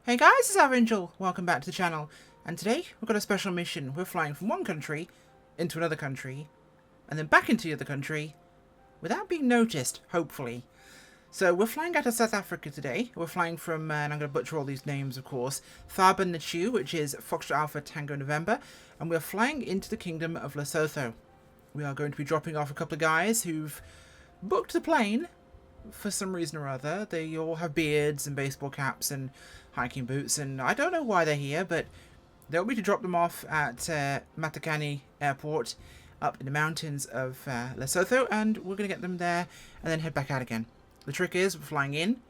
Hey guys, it's Nchu. Welcome back to the channel. And today we've got a special mission. We're flying from one country into another country and then back into the other country without being noticed, hopefully. So we're flying out of South Africa today. We're flying from, and I'm going to butcher all these names of course, Thaba and Nchu, which is Foxtrot Alpha Tango November, and we're flying into the Kingdom of Lesotho. We are going to be dropping off a couple of guys who've booked the plane for some reason or other. They all have beards and baseball caps and hiking boots, and I don't know why they're here, but they want me to drop them off at Matakani airport up in the mountains of Lesotho, and we're going to get them there and then head back out again. The trick is we're flying in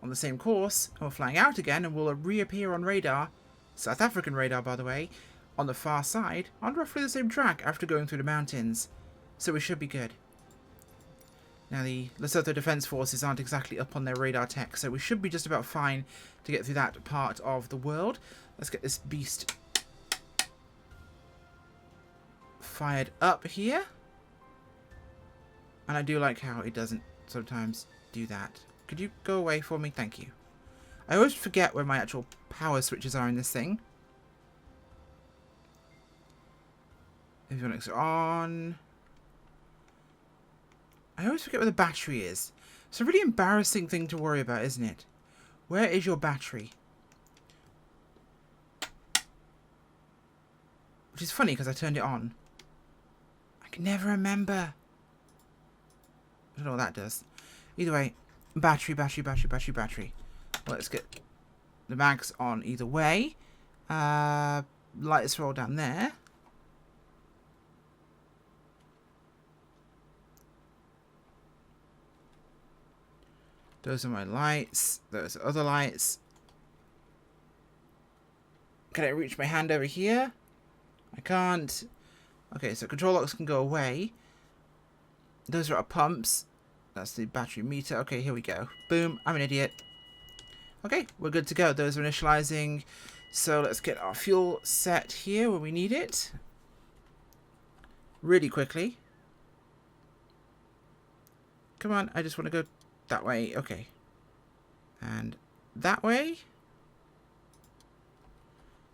on the same course and we're flying out again, and we'll reappear on radar, South African radar by the way, on the far side on roughly the same track after going through the mountains, so we should be good. Now, the Lesotho Defence Forces aren't exactly up on their radar tech, so we should be just about fine to get through that part of the world. Let's get this beast fired up here. And I do like how it doesn't sometimes do that. Could you go away for me? Thank you. I always forget where my actual power switches are in this thing. Avionics are on. I always forget where the battery is. It's a really embarrassing thing to worry about, isn't it? Where is your battery? Which is funny because I turned it on. I can never remember. I don't know what that does. Either way, battery. Well, let's get the mags on either way. Lights roll down there. Those are my lights. Those are other lights. Can I reach my hand over here? I can't. Okay, so control locks can go away. Those are our pumps. That's the battery meter. Okay, here we go. Boom. I'm an idiot. Okay, we're good to go. Those are initializing. So let's get our fuel set here where we need it. Really quickly. Come on, I just want to go that way. Okay. And that way.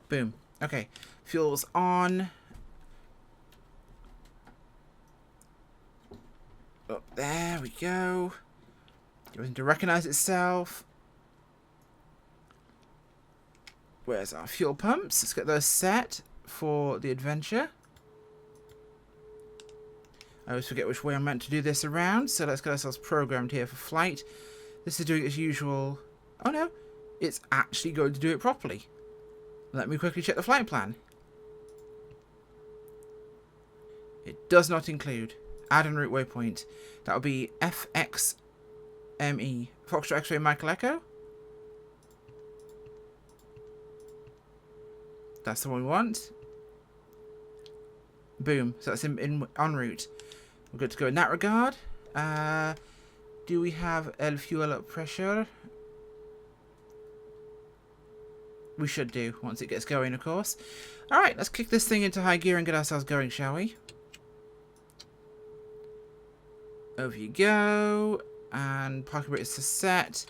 Boom. Okay. Fuel's on. Oh, there we go. Going to recognize itself. Where's our fuel pumps? Let's get those set for the adventure. I always forget which way I'm meant to do this around, so let's get ourselves programmed here for flight. This is doing its usual... Oh no, it's actually going to do it properly. Let me quickly check the flight plan. It does not include add en route waypoint. That will be FXME, Foxtrot X-ray Michael Echo. That's the one we want. Boom, so that's in en route. We're good to go in that regard. Do we have el fuel pressure? We should do, once it gets going, of course. Alright, let's kick this thing into high gear and get ourselves going, shall we? Over you go. And parking brake is set.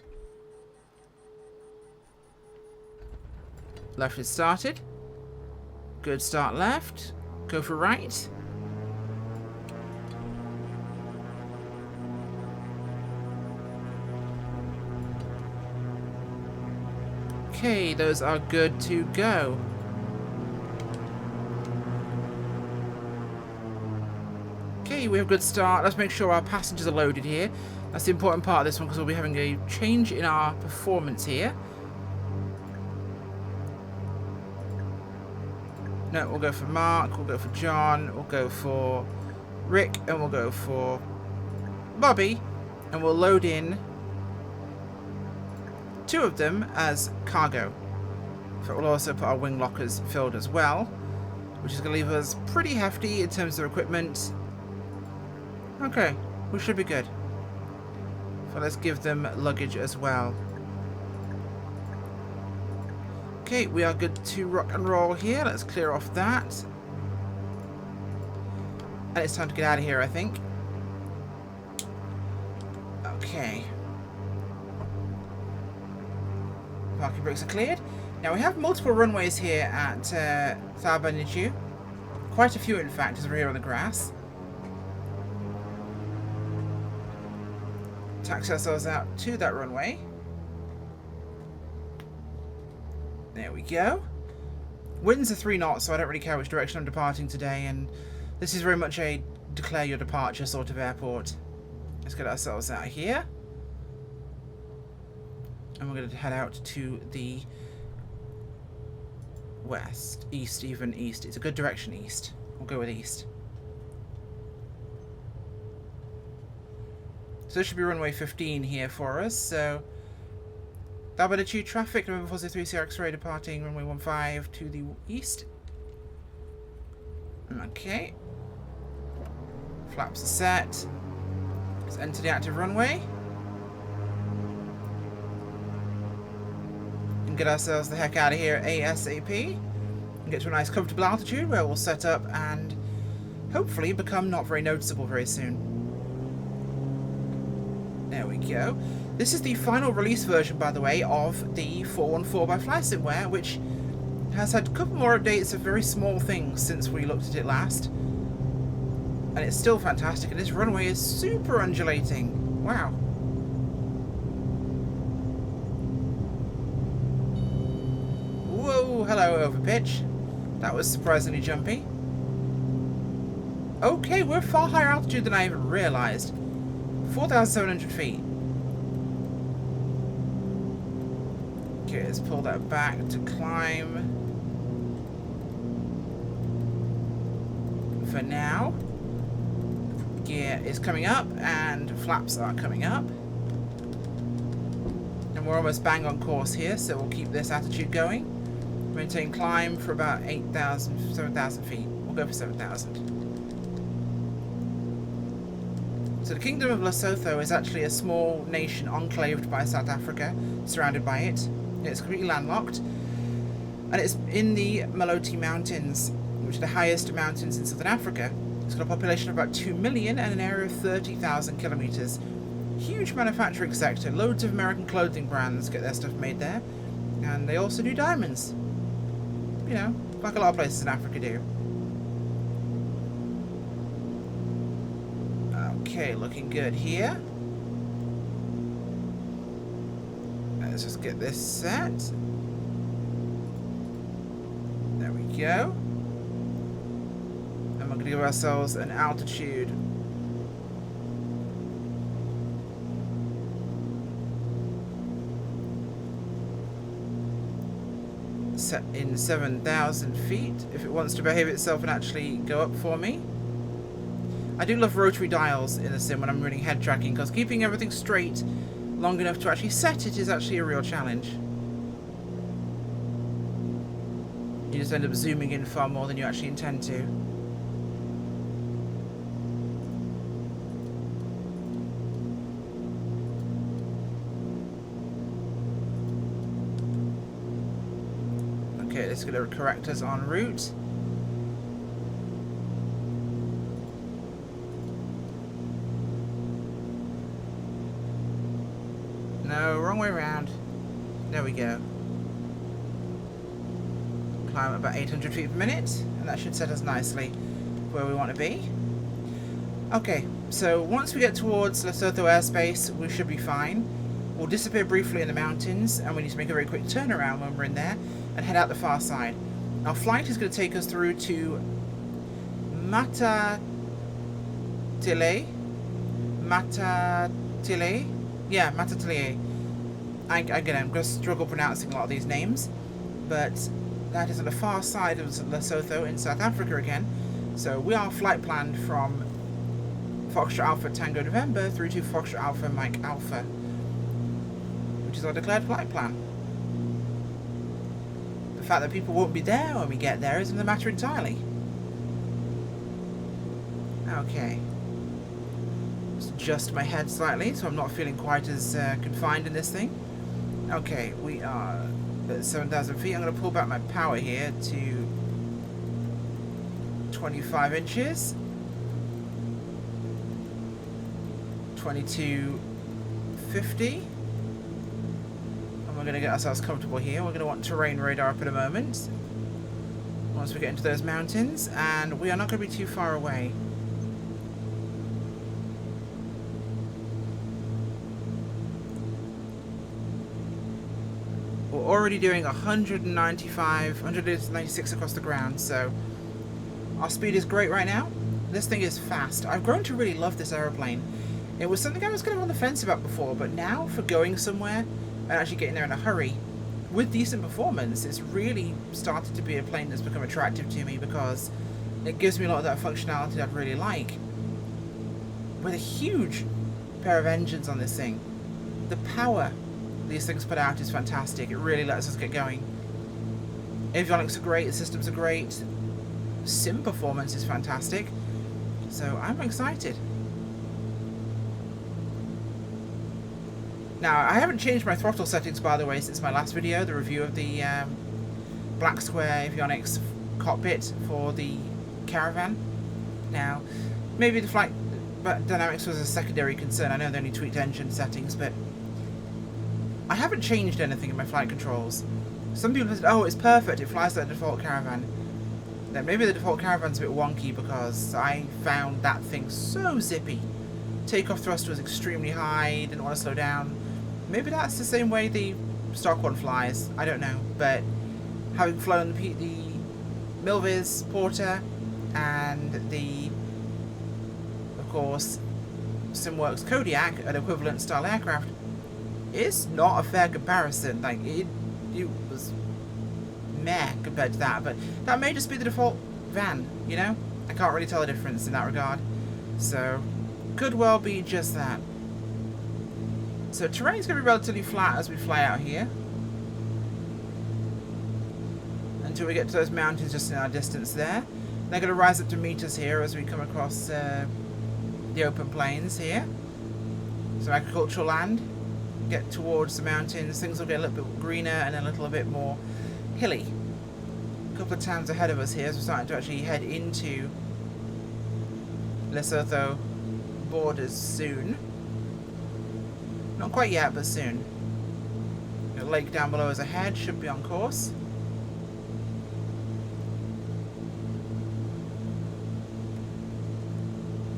Left is started. Good start left. Go for right. Okay, those are good to go. Okay, we have a good start. Let's make sure our passengers are loaded here. That's the important part of this one because we'll be having a change in our performance here. No, we'll go for Mark, we'll go for John, we'll go for Rick, and we'll go for Bobby, and we'll load in 2 of them as cargo. So we'll also put our wing lockers filled as well, which is going to leave us pretty hefty in terms of equipment. Okay, we should be good. So let's give them luggage as well. Okay, we are good to rock and roll here. Let's clear off that. And it's time to get out of here, I think. Okay. Parking brakes are cleared. Now we have multiple runways here at Thaba and Nchu. Quite a few, in fact, as we're here on the grass. Taxi ourselves out to that runway. There we go. Winds are 3 knots, so I don't really care which direction I'm departing today, and this is very much a declare your departure sort of airport. Let's get ourselves out of here. And we're going to head out to the west. East, even east. It's a good direction, east. We'll go with east. So this should be runway 15 here for us, so... Thaba Nchu traffic, November 403 Sierra X-ray departing runway 15 to the east. Okay. Flaps are set. Let's enter the active runway. And get ourselves the heck out of here ASAP. And get to a nice comfortable altitude where we'll set up and hopefully become not very noticeable very soon. There we go. This is the final release version, by the way, of the 414 by Flysimware, which has had a couple more updates of very small things since we looked at it last. And it's still fantastic, and this runway is super undulating. Wow. Whoa, hello, overpitch. That was surprisingly jumpy. Okay, we're far higher altitude than I even realised. 4,700 feet. Okay, let's pull that back to climb. For now. Gear is coming up and flaps are coming up. And we're almost bang on course here, so we'll keep this attitude going. Maintain climb for about 8,000, 7,000 feet. We'll go for 7,000. So the Kingdom of Lesotho is actually a small nation enclaved by South Africa, surrounded by it. It's completely landlocked. And it's in the Maloti Mountains, which are the highest mountains in Southern Africa. It's got a population of about 2 million and an area of 30,000 kilometers. Huge manufacturing sector. Loads of American clothing brands get their stuff made there. And they also do diamonds. You know, like a lot of places in Africa do. Okay, looking good here. Let's just get this set. There we go. And we're going to give ourselves an altitude. Set in 7,000 feet, if it wants to behave itself and actually go up for me. I do love rotary dials in the sim when I'm running head tracking, because keeping everything straight long enough to actually set it is actually a real challenge. You just end up zooming in far more than you actually intend to. Okay, this is going to correct us en route. No, wrong way around. There we go. Climb about 800 feet per minute, and that should set us nicely where we want to be. Okay, so once we get towards Lesotho airspace, we should be fine. We'll disappear briefly in the mountains, and we need to make a very quick turnaround when we're in there, and head out the far side. Our flight is going to take us through to Mataiele. Yeah, Mataiele. Again, I'm going to struggle pronouncing a lot of these names, but that is on the far side of Lesotho in South Africa again. So we are flight planned from Foxtrot Alpha Tango November through to Foxtrot Alpha Mike Alpha, which is our declared flight plan. The fact that people won't be there when we get there is another matter entirely. Okay. Let's adjust my head slightly so I'm not feeling quite as confined in this thing. Okay, we are at 7,000 feet. I'm going to pull back my power here to 25 inches. 2250. And we're we're going to get ourselves comfortable here. We're going to want terrain radar up in a moment. Once we get into those mountains, and we are not going to be too far away. We're already doing 195, 196 across the ground, so our speed is great right now. This thing is fast. I've grown to really love this aeroplane. It was something I was kind of on the fence about before, but now for going somewhere and actually getting there in a hurry, with decent performance, it's really started to be a plane that's become attractive to me because it gives me a lot of that functionality I'd really like. With a huge pair of engines on this thing, the power these things put out is fantastic. It really lets us get going. Avionics are great, the systems are great, sim performance is fantastic, so I'm excited. Now, I haven't changed my throttle settings, by the way, since my last video, the review of the Black Square Avionics cockpit for the Caravan. Now, maybe the flight dynamics was a secondary concern. I know they only tweaked engine settings, but I haven't changed anything in my flight controls. Some people said, oh, it's perfect, it flies like the default Caravan. Then maybe the default Caravan's a bit wonky because I found that thing so zippy. Takeoff thrust was extremely high, didn't want to slow down. Maybe that's the same way the stock one flies, I don't know. But having flown the Milviz Porter and the, of course, Simworks Kodiak, an equivalent style aircraft, it's not a fair comparison. Like, it was meh compared to that, but that may just be the default van, you know? I can't really tell the difference in that regard. So, could well be just that. So, terrain's going to be relatively flat as we fly out here. Until we get to those mountains just in our distance there. They're going to rise up to meters here as we come across the open plains here. Some agricultural land. Get towards the mountains, things will get a little bit greener and a little bit more hilly. A couple of towns ahead of us here, so we're starting to actually head into Lesotho borders soon. Not quite yet, but soon. The lake down below us ahead should be on course.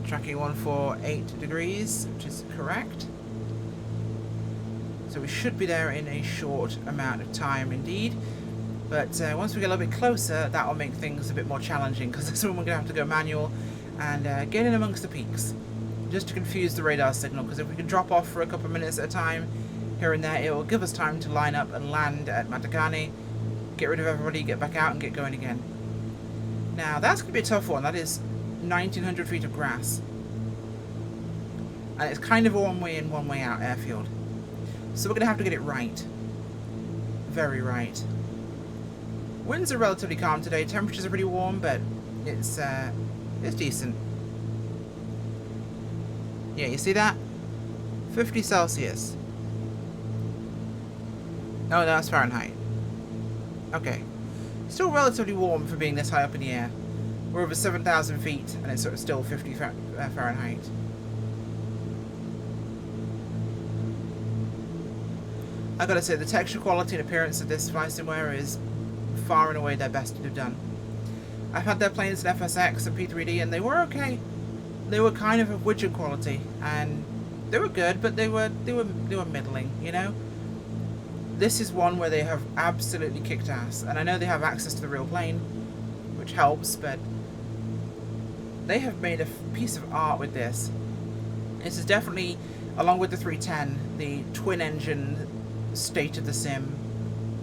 Tracking 148 degrees, which is correct. So we should be there in a short amount of time indeed. But once we get a little bit closer, that will make things a bit more challenging, because that's when we're going to have to go manual and get in amongst the peaks. Just to confuse the radar signal, because if we can drop off for a couple of minutes at a time, here and there, it will give us time to line up and land at Matakani, get rid of everybody, get back out and get going again. Now, that's going to be a tough one. That is 1,900 feet of grass. And it's kind of a one way in, one way out airfield. So we're going to have to get it right. Very right. Winds are relatively calm today. Temperatures are pretty warm, but it's decent. Yeah, you see that? 50 Celsius. Oh, no, that's Fahrenheit. Okay. Still relatively warm for being this high up in the air. We're over 7,000 feet, and it's sort of still 50 Fahrenheit. I gotta say, the texture quality and appearance of this Flysimware is far and away their best to have done. I've had their planes in FSX and P3D, and they were okay. They were kind of widget quality, and they were good, but they were middling, you know. This is one where they have absolutely kicked ass, and I know they have access to the real plane, which helps, but they have made a piece of art with this. This is definitely, along with the 310, the twin-engine state of the sim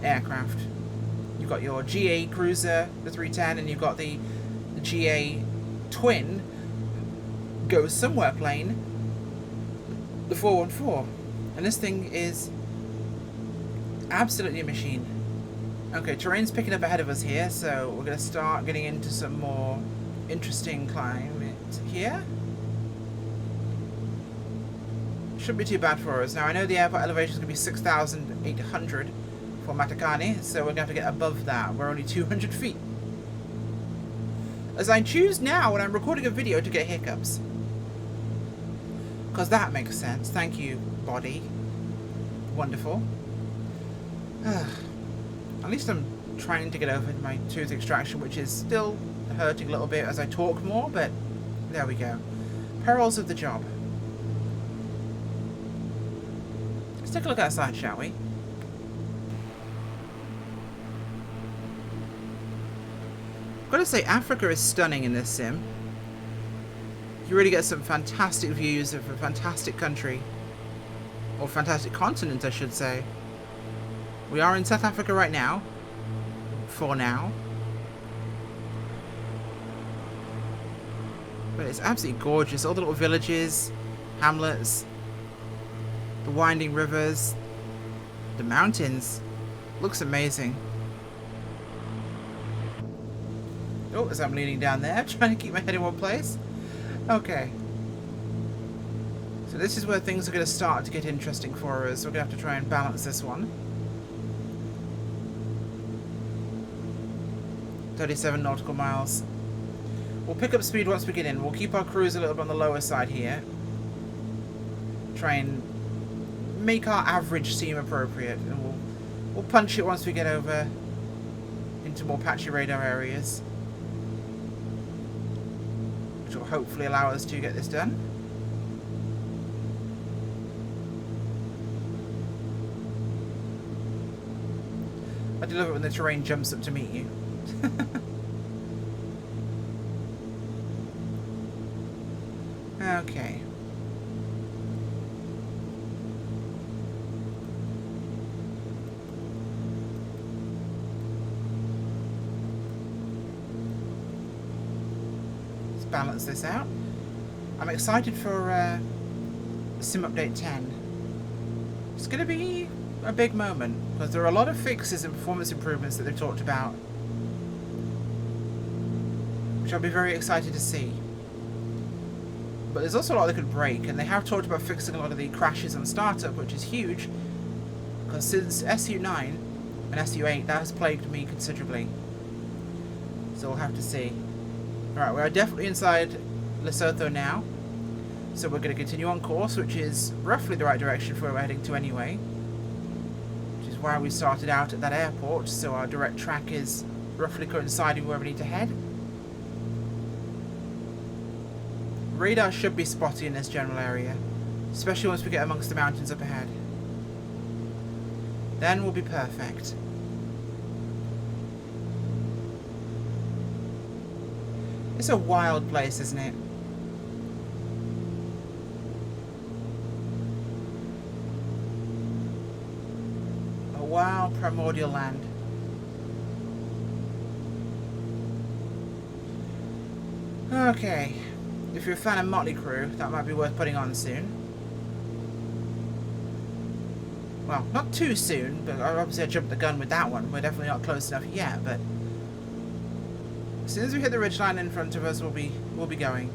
aircraft. You've got your GA cruiser, the 310, and you've got the GA twin goes somewhere plane, the 414. And this thing is absolutely a machine. Okay, terrain's picking up ahead of us here, so we're going to start getting into some more interesting climate here. Shouldn't be too bad for us. Now, I know the airport elevation is going to be 6,800 for Matakani, so we're going to have to get above that. We're only 200 feet. As I choose now, when I'm recording a video, to get hiccups. Because that makes sense. Thank you, body. Wonderful. At least I'm trying to get over my tooth extraction, which is still hurting a little bit as I talk more, but there we go. Perils of the job. Let's take a look outside, shall we? I've got to say, Africa is stunning in this sim. You really get some fantastic views of a fantastic country. Or fantastic continent, I should say. We are in South Africa right now. For now. But it's absolutely gorgeous. All the little villages, hamlets, the winding rivers, the mountains. Looks amazing. Oh, as I'm leaning down there, trying to keep my head in one place. Okay. So this is where things are going to start to get interesting for us. We're going to have to try and balance this one. 37 nautical miles. We'll pick up speed once we get in. We'll keep our cruise a little bit on the lower side here. Try and make our average seem appropriate. And we'll punch it once we get over into more patchy radar areas. Which will hopefully allow us to get this done. I do love it when the terrain jumps up to meet you. Okay. Let's balance this out. I'm excited for Sim Update 10. It's going to be a big moment because there are a lot of fixes and performance improvements that they've talked about, which I'll be very excited to see. But there's also a lot that could break, and they have talked about fixing a lot of the crashes on startup, which is huge, because since SU9 and SU8 that has plagued me considerably. So we'll have to see. Alright, we are definitely inside Lesotho now, so we're going to continue on course, which is roughly the right direction for where we're heading to anyway. Which is why we started out at that airport, so our direct track is roughly coinciding where we need to head. Radar should be spotty in this general area, especially once we get amongst the mountains up ahead. Then we'll be perfect. It's a wild place, isn't it? A wild primordial land. Okay. If you're a fan of Motley Crue, that might be worth putting on soon. Well, not too soon, but obviously I jumped the gun with that one. We're definitely not close enough yet, but as soon as we hit the ridgeline in front of us, we'll be going.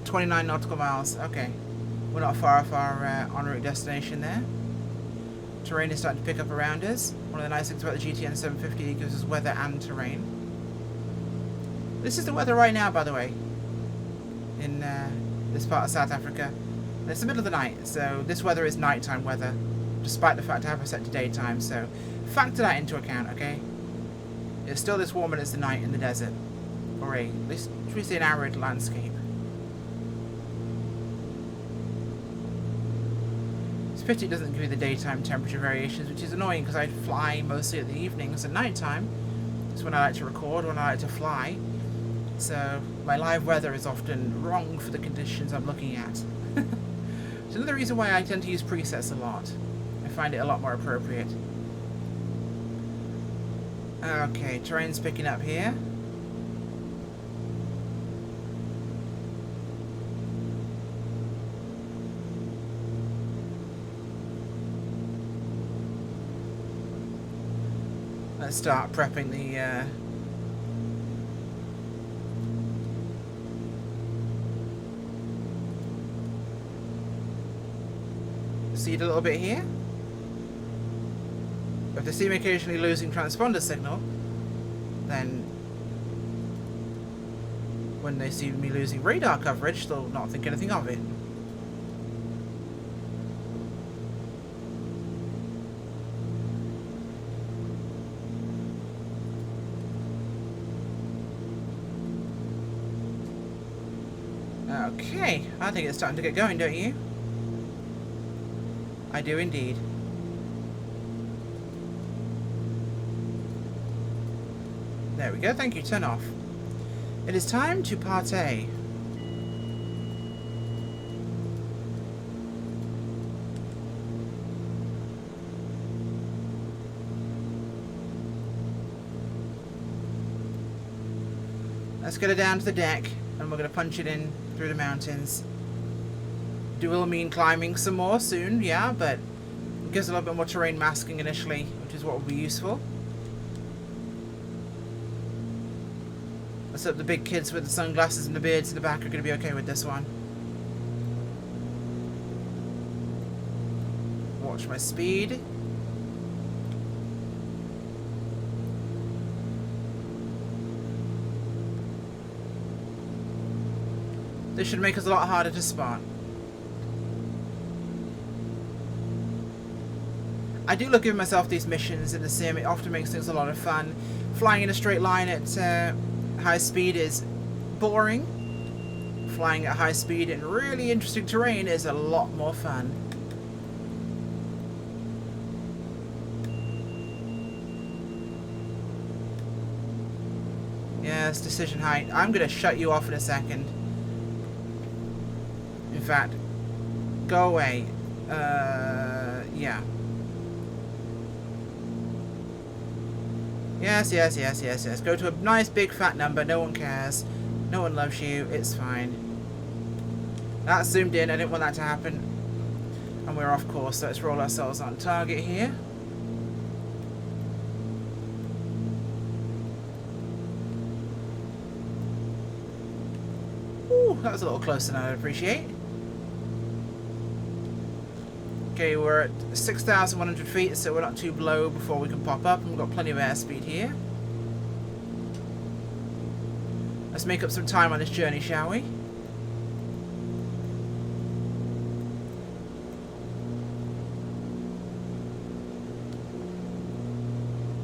29 nautical miles. Okay, we're not far off our en route destination there. Terrain is starting to pick up around us. One of the nice things about the GTN 750, it gives us weather and terrain. This is the weather right now, by the way, in this part of South Africa. And it's the middle of the night, so this weather is nighttime weather, despite the fact I have it set to daytime, so factor that into account, okay? It's still this warm as the night in the desert, or at least, should we say, an arid landscape. It's a pity it doesn't give you the daytime temperature variations, which is annoying because I fly mostly at the evenings and nighttime. It's when I like to record, when I like to fly. So my live weather is often wrong for the conditions I'm looking at. It's another reason why I tend to use presets a lot. I find it a lot more appropriate. Okay, terrain's picking up here. Let's start prepping the seed a little bit here. If they see me occasionally losing transponder signal, then when they see me losing radar coverage, they'll not think anything of it. Okay, I think it's starting to get going, don't you? I do indeed. There we go, thank you, turn off. It is time to partay. Let's get it down to the deck, and we're going to punch it in through the mountains. Do will mean climbing some more soon, yeah, but it gives a little bit more terrain masking initially, which is what will be useful. Let's hope the big kids with the sunglasses and the beards in the back are going to be okay with this one. Watch my speed. This should make us a lot harder to spot. I do love giving myself these missions in the sim. It often makes things a lot of fun. Flying in a straight line at high speed is boring. Flying at high speed in really interesting terrain is a lot more fun. Yes, decision height. I'm going to shut you off in a second. In fact, go away. Yeah. Yes. Go to a nice big fat number. No one cares. No one loves you. It's fine. That's zoomed in. I didn't want that to happen. And we're off course. So let's roll ourselves on target here. Ooh, that was a little closer than I'd appreciate. Okay, we're at 6,100 feet, so we're not too low before we can pop up, and we've got plenty of airspeed here. Let's make up some time on this journey, shall we?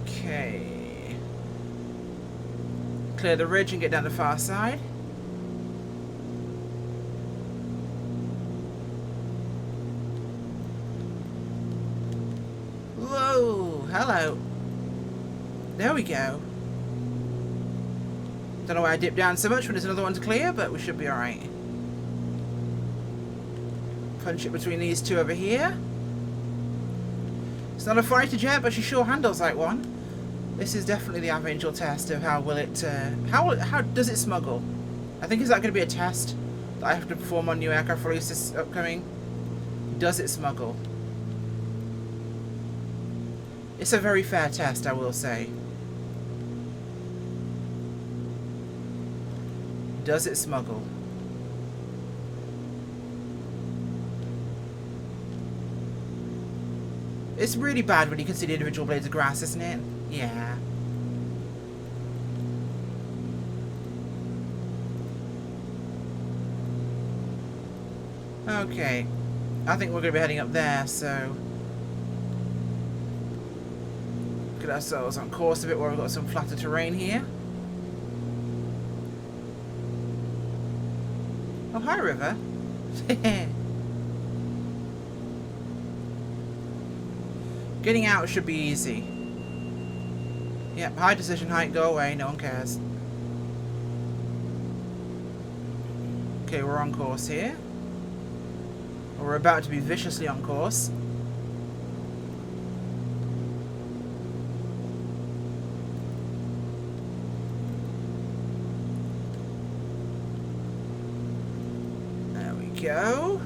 Okay. Clear the ridge and get down the far side. Hello. There we go. Don't know why I dipped down so much when there's another one to clear, but we should be alright. Punch it between these two over here. It's not a fighter jet, but she sure handles like one. This is definitely the avengeful test of how will it, how does it smuggle? I think is that going to be a test that I have to perform on new aircraft releases upcoming? Does it smuggle? It's a very fair test, I will say. Does it smuggle? It's really bad when you can see the individual blades of grass, isn't it? Yeah. Okay. I think we're going to be heading up there, so... Get ourselves on course a bit where we've got some flatter terrain here. Oh, hi, river. Getting out should be easy. Yep, high decision height, go away, no one cares. Okay, we're on course here. We're about to be viciously on course. Go.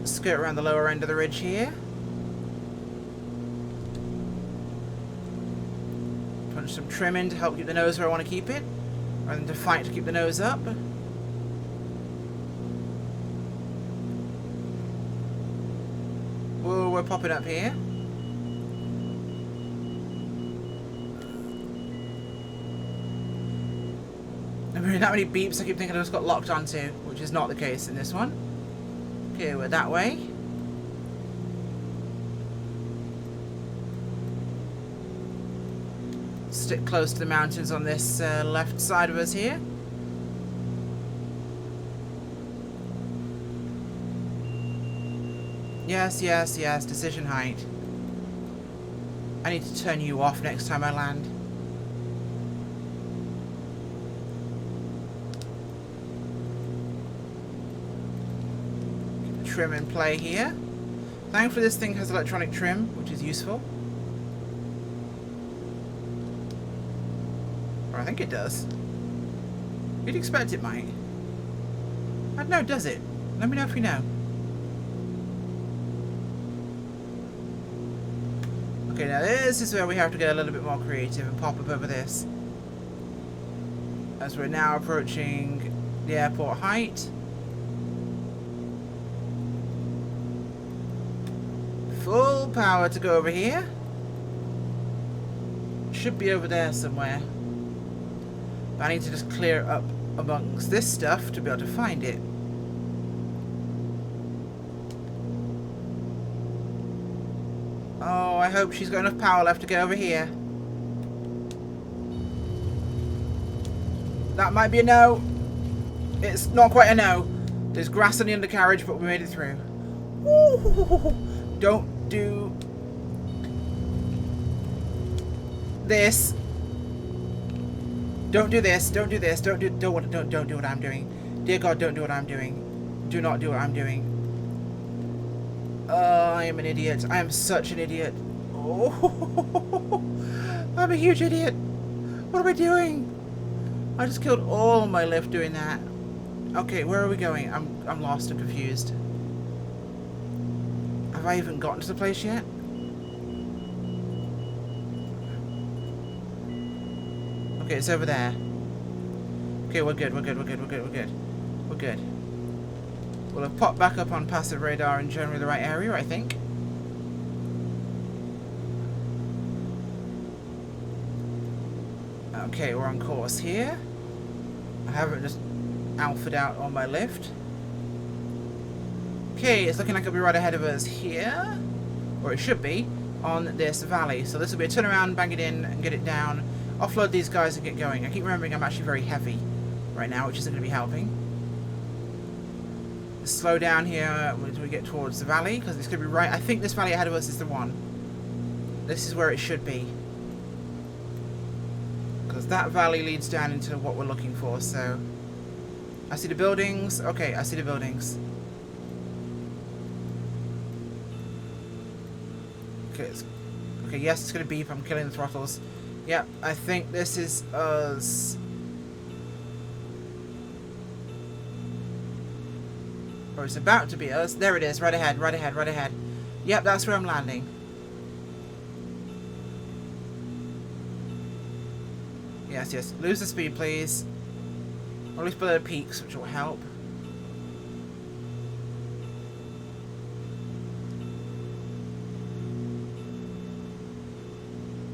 Skirt around the lower end of the ridge here. Punch some trim in to help keep the nose where I want to keep it, rather than to fight to keep the nose up. Whoa, we're popping up here. I'm hearing that many beeps, I keep thinking I just got locked onto, which is not the case in this one. Okay, we're that way. Stick close to the mountains on this left side of us here. Yes, yes, yes, decision height. I need to turn you off next time I land. Keep the trim in play here. Thankfully this thing has electronic trim, which is useful. Or I think it does. You'd expect it might. I don't know, does it? Let me know if you know. Okay, now this is where we have to get a little bit more creative and pop up over this. As we're now approaching the airport height. Full power to go over here. Should be over there somewhere. But I need to just clear up amongst this stuff to be able to find it. Oh, I hope she's got enough power left to get over here. That might be a no. It's not quite a no. There's grass on the undercarriage, but we made it through. Ooh, don't do this. Don't do this. Don't do this. Don't do what I'm doing. Dear God, don't do what I'm doing. Do not do what I'm doing. I am an idiot. I am such an idiot. Oh, I'm a huge idiot. What am I doing? I just killed all my lift doing that. Okay, where are we going? I'm lost and confused. Have I even gotten to the place yet? Okay, it's over there. Okay, we're good. We're good. We're good. We're good. We're good. We're good. We'll have popped back up on passive radar in generally the right area, I think. Okay, we're on course here. I haven't just alphaed out on my lift. Okay, it's looking like it'll be right ahead of us here. Or it should be, on this valley. So this will be a turnaround, bang it in, and get it down. Offload these guys and get going. I keep remembering I'm actually very heavy right now, which isn't going to be helping. Slow down here as we get towards the valley, because it's going to be right. I think this valley ahead of us is the one. This is where it should be. Because that valley leads down into what we're looking for, so... I see the buildings. Okay, I see the buildings. Okay, yes, it's going to beep. I'm killing the throttles. Yep, I think this is us. Or it's about to be us. There it is, right ahead, right ahead, right ahead. Yep, that's where I'm landing. Yes, yes. Lose the speed, please. Or at least below the peaks, which will help.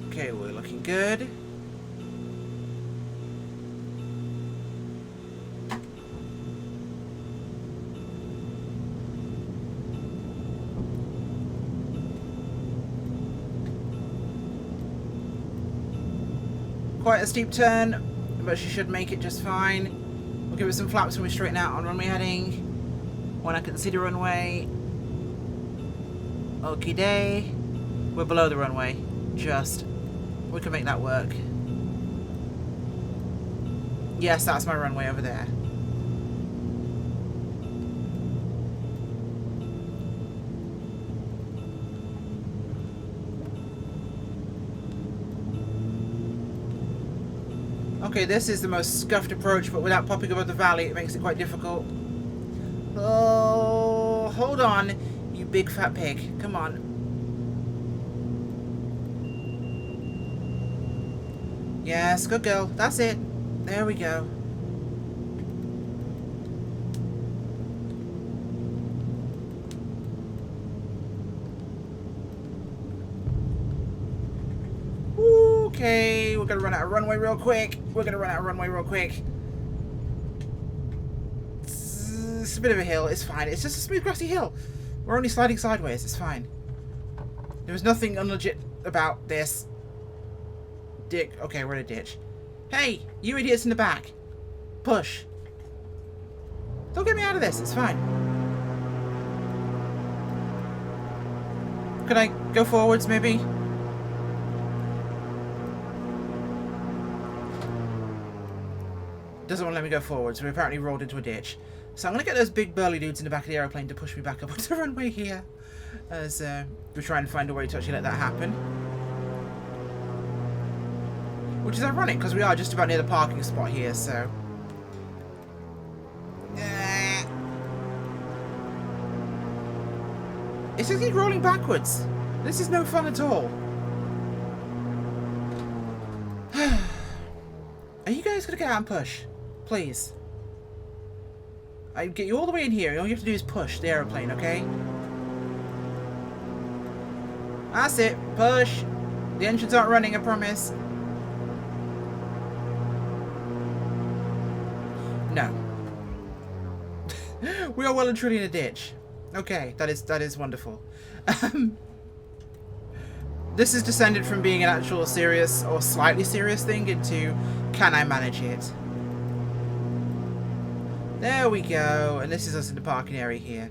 Okay, we're looking good. Quite a steep turn, but she should make it just fine. We'll give it some flaps when we straighten out on runway heading. When I can see the runway. Okie day. We're below the runway. Just. We can make that work. Yes, that's my runway over there. Okay, this is the most scuffed approach, but without popping above the valley, it makes it quite difficult. Oh, hold on, you big fat pig. Come on. Yes, good girl. That's it. There we go. Okay, we're gonna run out of runway real quick. It's a bit of a hill. It's fine. It's just a smooth grassy hill. We're only sliding sideways. It's fine. There was nothing unlegit about this. Dick. Okay, we're in a ditch. Hey, you idiots in the back. Push. Don't get me out of this. It's fine. Could I go forwards, maybe? Doesn't want to let me go forwards. We apparently rolled into a ditch. So I'm going to get those big burly dudes in the back of the aeroplane to push me back up onto the runway here. As we try and find a way to actually let that happen. Which is ironic, because we are just about near the parking spot here, so... It's just keep rolling backwards. This is no fun at all. Are you guys going to get out and push? Please. I get you all the way in here. All you have to do is push the aeroplane, okay? That's it. Push. The engines aren't running, I promise. No. We are well and truly in a ditch. Okay, that is wonderful. This has descended from being an actual serious or slightly serious thing into can I manage it? There we go, and this is us in the parking area here.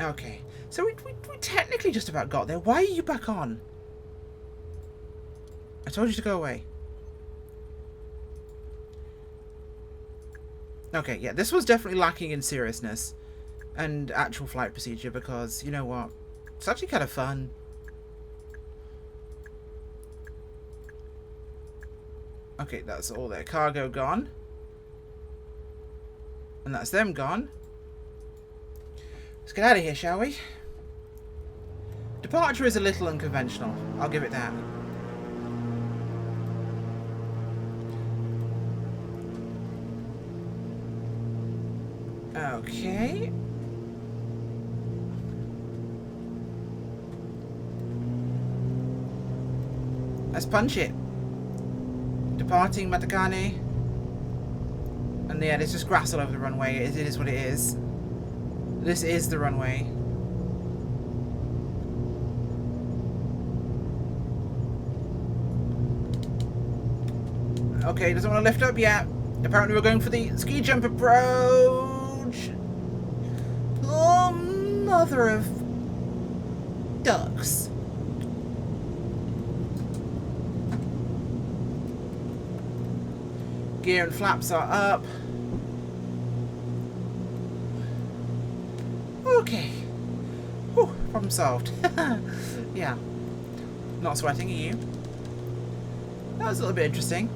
Okay, so we technically just about got there. Why are you back on? I told you to go away. Okay, yeah, this was definitely lacking in seriousness and actual flight procedure because, you know what, it's actually kind of fun. Okay, that's all their cargo gone. And that's them gone. Let's get out of here, shall we? Departure is a little unconventional. I'll give it that. Okay. Let's punch it. Departing Matakane. And yeah, there's just grass all over the runway. It is what it is. This is the runway. Okay, doesn't want to lift up yet. Apparently we're going for the ski jump approach. Oh, mother of ducks. Gear and flaps are up. Okay. Whew, problem solved. Yeah. Not sweating, are you? That was a little bit interesting.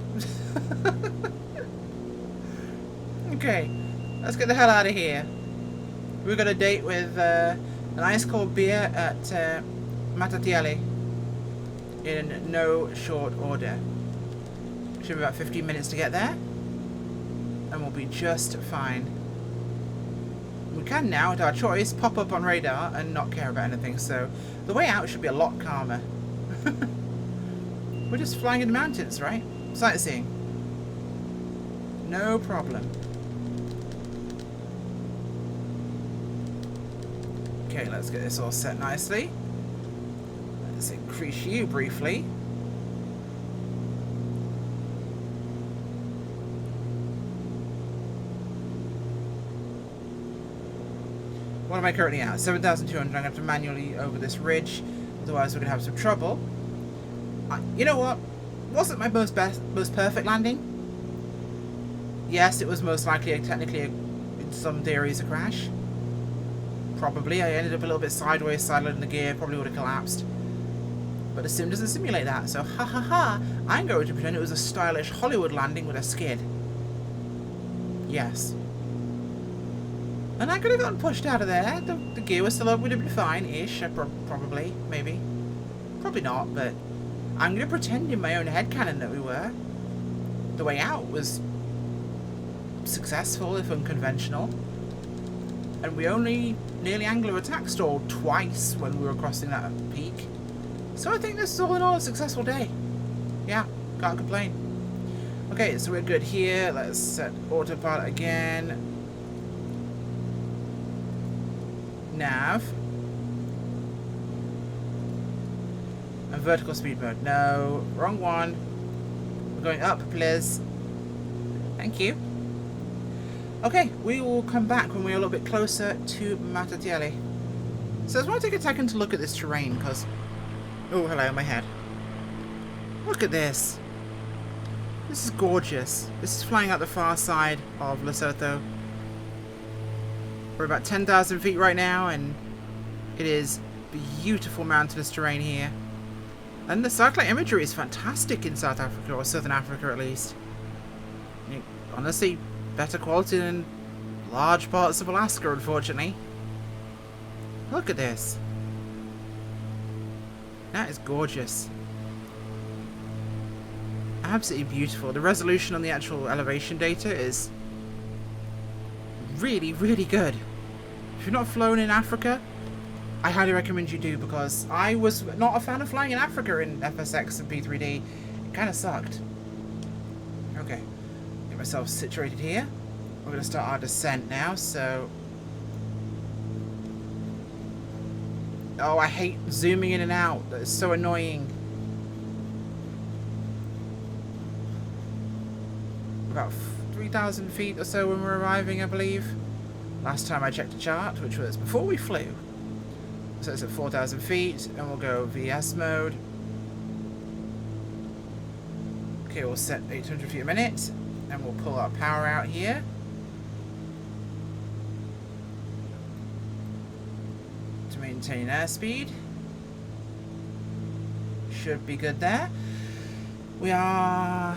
Okay. Let's get the hell out of here. We've got a date with an ice cold beer at Mataiele in no short order. Should be about 15 minutes to get there. And we'll be just fine. We can now, at our choice, pop up on radar and not care about anything. So the way out should be a lot calmer. We're just flying in the mountains, right? Sightseeing. No problem. Okay, let's get this all set nicely. Let's increase you briefly. What am I currently at? 7,200. I'm going to have to manually over this ridge. Otherwise we're going to have some trouble. You know what? Wasn't my most perfect landing? Yes, it was most likely technically in some theories a crash. Probably. I ended up a little bit sideways, sideloading the gear. Probably would have collapsed. But the sim doesn't simulate that. So ha ha ha. I'm going to pretend it was a stylish Hollywood landing with a skid. Yes. And I could have gotten pushed out of there. The gear was still up. Would have been fine-ish. Probably. Maybe. Probably not, but I'm going to pretend in my own headcanon that we were. The way out was successful, if unconventional. And we only nearly angular attack stalled twice when we were crossing that peak. So I think this is all in all a successful day. Yeah, can't complain. Okay, so we're good here. Let's set autopilot again. Nav. And vertical speed mode. No, wrong one. going up, please. Thank you. Okay, we will come back when we're a little bit closer to Mataiele. So I just want to take a second to look at this terrain, because... Oh, hello, my head. Look at this. This is gorgeous. This is flying out the far side of Lesotho. We're about 10,000 feet right now, and it is beautiful mountainous terrain here. And the satellite imagery is fantastic in South Africa, or Southern Africa at least. Honestly, better quality than large parts of Alaska, unfortunately. Look at this. That is gorgeous. Absolutely beautiful. The resolution on the actual elevation data is really, really good. If you've not flown in Africa, I highly recommend you do, because I was not a fan of flying in Africa in FSX and P3D. It kind of sucked. Okay. Get myself situated here. We're going to start our descent now, so... Oh, I hate zooming in and out. That is so annoying. About 3,000 feet or so when we're arriving, I believe. Last time I checked the chart, which was before we flew. So it's at 4,000 feet, and we'll go VS mode. Okay, we'll set 800 feet a minute, and we'll pull our power out here. To maintain airspeed. Should be good there. We are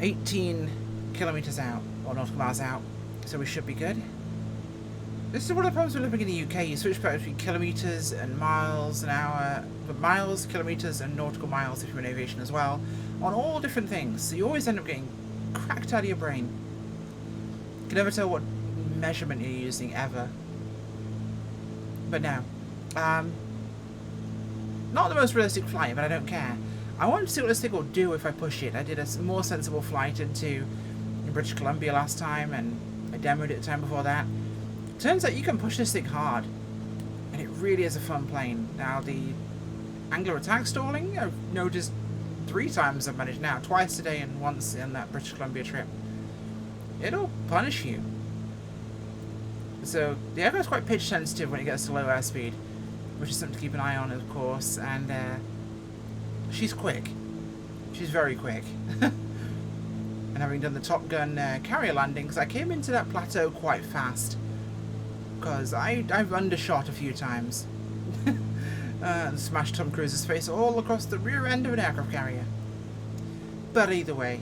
18 kilometers out, or nautical miles out, so we should be good. This is one of the problems with living in the UK. You switch back between kilometers and miles an hour, but miles, kilometers, and nautical miles if you're in aviation as well, on all different things. So you always end up getting cracked out of your brain. You can never tell what measurement you're using ever. But no, not the most realistic flight, but I don't care. I wanted to see what this thing will do if I push it. I did a more sensible flight in British Columbia last time, and I demoed it the time before that. Turns out you can push this thing hard, and it really is a fun plane. Now, the angular attack stalling, I've noticed 3 times I've managed now, twice today and once in that British Columbia trip. It'll punish you. So, the aircraft's quite pitch sensitive when it gets to low airspeed, which is something to keep an eye on, of course, and she's quick. She's very quick. And having done the Top Gun carrier landings, I came into that plateau quite fast, because I've undershot a few times. And smashed Tom Cruise's face all across the rear end of an aircraft carrier. But either way,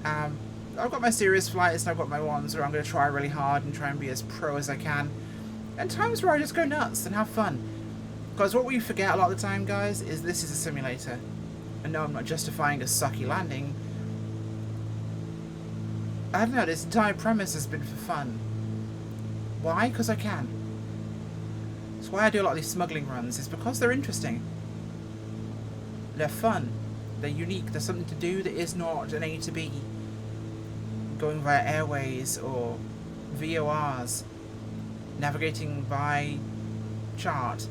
I've got my serious flights and I've got my ones where I'm going to try really hard and try and be as pro as I can. And times where I just go nuts and have fun. Because what we forget a lot of the time, guys, is this is a simulator. And no, I'm not justifying a sucky landing. I don't know, this entire premise has been for fun. Why? Because I can. That's why I do a lot of these smuggling runs, is because they're interesting. They're fun. They're unique. There's something to do that is not an A to B. Going via airways or VORs. Navigating by chart.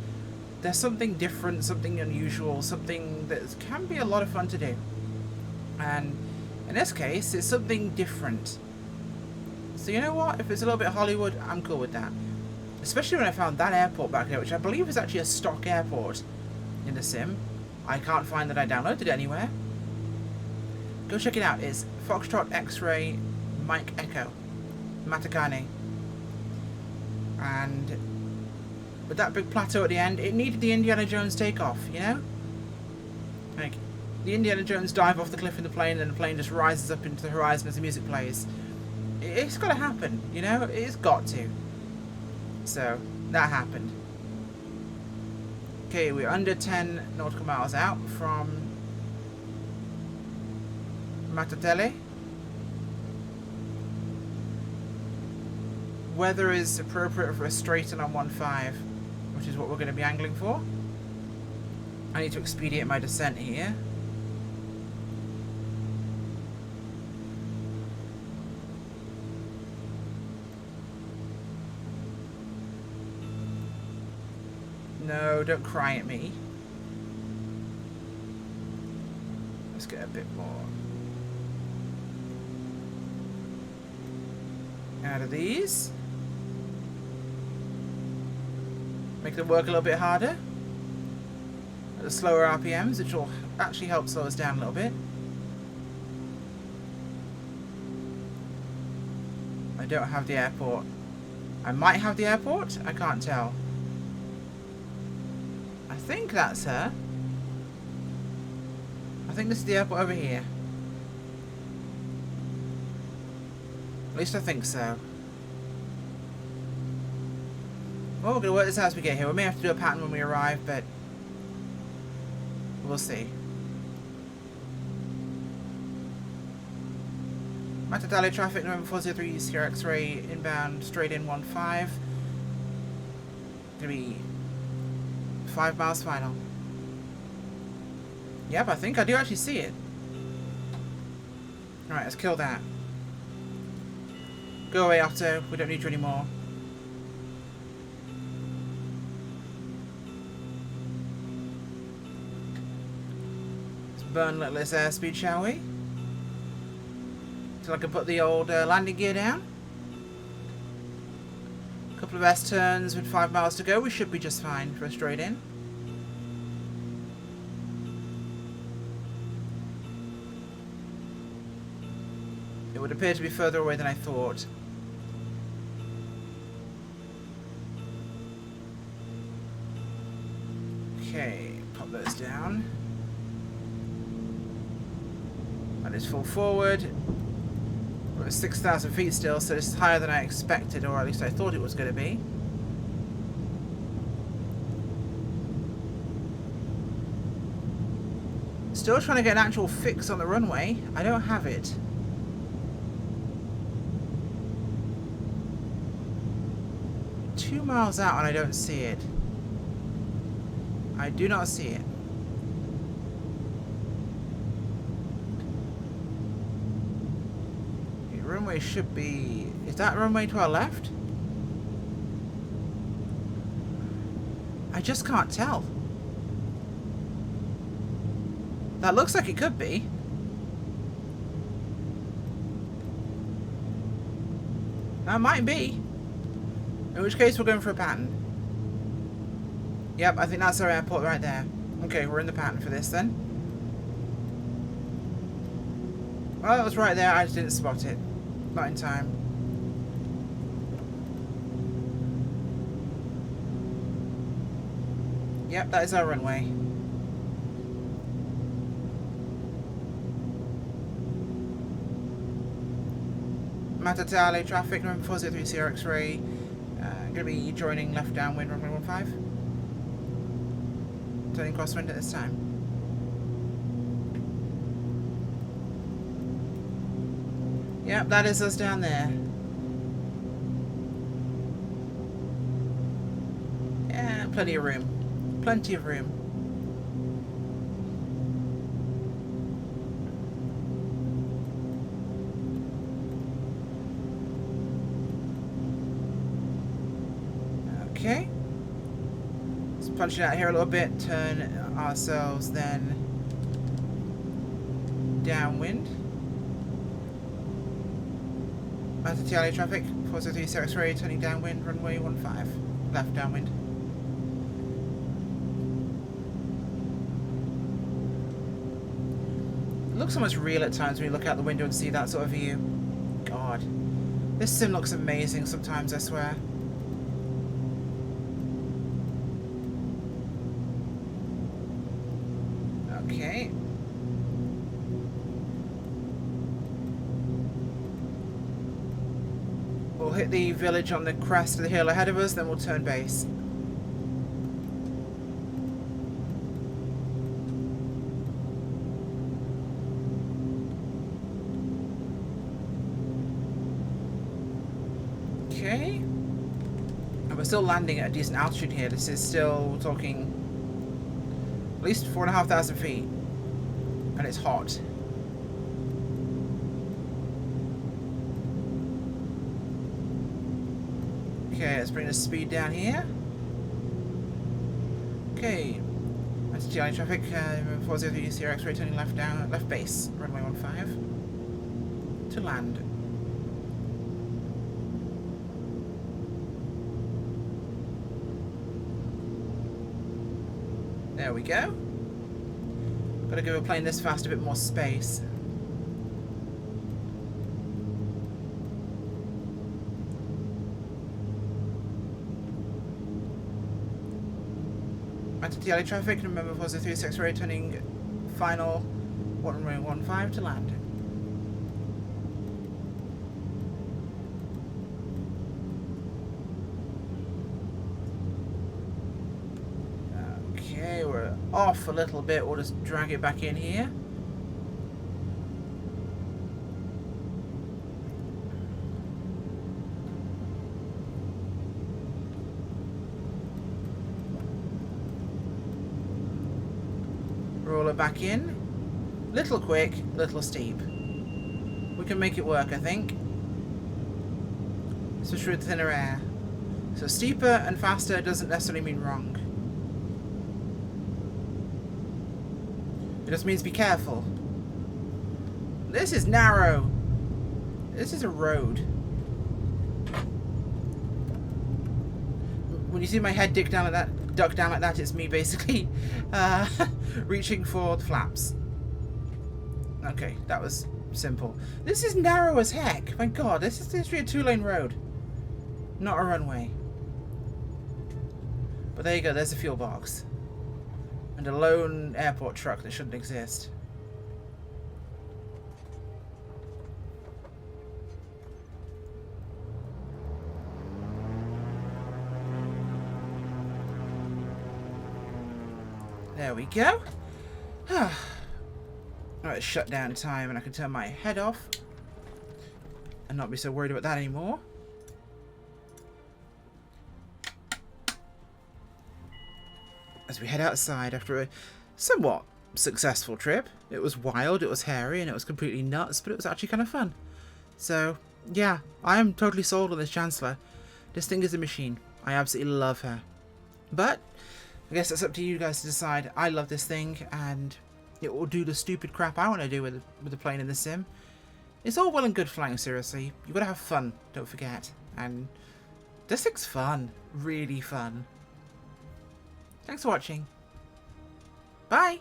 There's something different, something unusual, something that can be a lot of fun to do. And in this case, it's something different. So you know what? If it's a little bit Hollywood, I'm cool with that. Especially when I found that airport back there, which I believe is actually a stock airport in the sim. I can't find that I downloaded it anywhere. Go check it out. It's Foxtrot X-Ray Mike Echo. Matakane. And with that big plateau at the end, it needed the Indiana Jones takeoff, you know? Like, the Indiana Jones dive off the cliff in the plane, and the plane just rises up into the horizon as the music plays. It's got to happen, you know? It's got to. So, that happened. Okay, we're under 10 nautical miles out from Mataiele. Weather is appropriate for a straighten on 1.5, which is what we're going to be angling for. I need to expedite my descent here. No, don't cry at me. Let's get a bit more Out of these. Make them work a little bit harder. At the slower RPMs, which will actually help slow us down a little bit. I don't have the airport. I might have the airport. I can't tell. I think that's her. I think this is the airport over here. At least I think so. Well, we're going to work this out as we get here. We may have to do a pattern when we arrive, but we'll see. Mataiele traffic, November 403, Sierra X-ray, inbound, straight in 15. Gonna be 5 miles final. Yep, I think I do actually see it. Alright, let's kill that. Go away, Otto. We don't need you anymore. Let's burn a little less airspeed, shall we? So I can put the old landing gear down. A couple of S turns with 5 miles to go. We should be just fine for a straight in. It would appear to be further away than I thought. Okay, pop those down. That is full forward. We're at 6,000 feet still, so it's higher than I expected, or at least I thought it was going to be. Still trying to get an actual fix on the runway. I don't have it. Two miles out and I don't see it. I do not see it. The runway should be... Is that runway to our left? I just can't tell. That looks like it could be. That might be. In which case we're going for a pattern. Yep, I think that's our airport right there. Okay, we're in the pattern for this then. Well, it was right there, I just didn't spot it. Not in time. Yep, that is our runway. Mataiele traffic, November 403 Sierra X-ray. Going to be joining left downwind, runway 15. Turning crosswind at this time. Yep, that is us down there. Yeah, plenty of room. Plenty of room. Okay. Let's punch it out here a little bit, turn ourselves then downwind. Mataiele traffic, 403 Sierra X-ray, turning downwind, runway 15, left downwind. It looks almost real at times when you look out the window and see that sort of view. God. This sim looks amazing sometimes, I swear. Okay. We'll hit the village on the crest of the hill ahead of us, then we'll turn base. Okay. And we're still landing at a decent altitude here. This is still, we're talking at least 4,500 feet. And it's hot. Okay, let's bring the speed down here. Okay. That's GI traffic, 403 Sierra X-ray turning left down, left base, runway 15. To land. There we go. Gotta give a plane this fast a bit more space. Mataiele traffic, remember 436 road turning final 115 to land. Okay, we're off a little bit, we'll just drag it back in here. Roll it back in. Little quick, little steep. We can make it work, I think. Especially with thinner air. So steeper and faster doesn't necessarily mean wrong. It just means be careful. This is narrow. This is a road. When you see my head duck down like that, it's me basically reaching for the flaps. Okay, that was simple. This is narrow as heck. My god, this is literally a 2-lane road. Not a runway. But there you go, there's a fuel box. And a lone airport truck that shouldn't exist. There we go. Alright, shutdown time, and I can turn my head off and not be so worried about that anymore. As we head outside after a somewhat successful trip. It was wild, it was hairy, and it was completely nuts, but it was actually kind of fun. So, yeah, I am totally sold on this Chancellor. This thing is a machine. I absolutely love her. But I guess it's up to you guys to decide. I love this thing, and it will do the stupid crap I want to do with the plane in the sim. It's all well and good flying, seriously. You've got to have fun, don't forget. And this thing's fun. Really fun. Thanks for watching. Bye!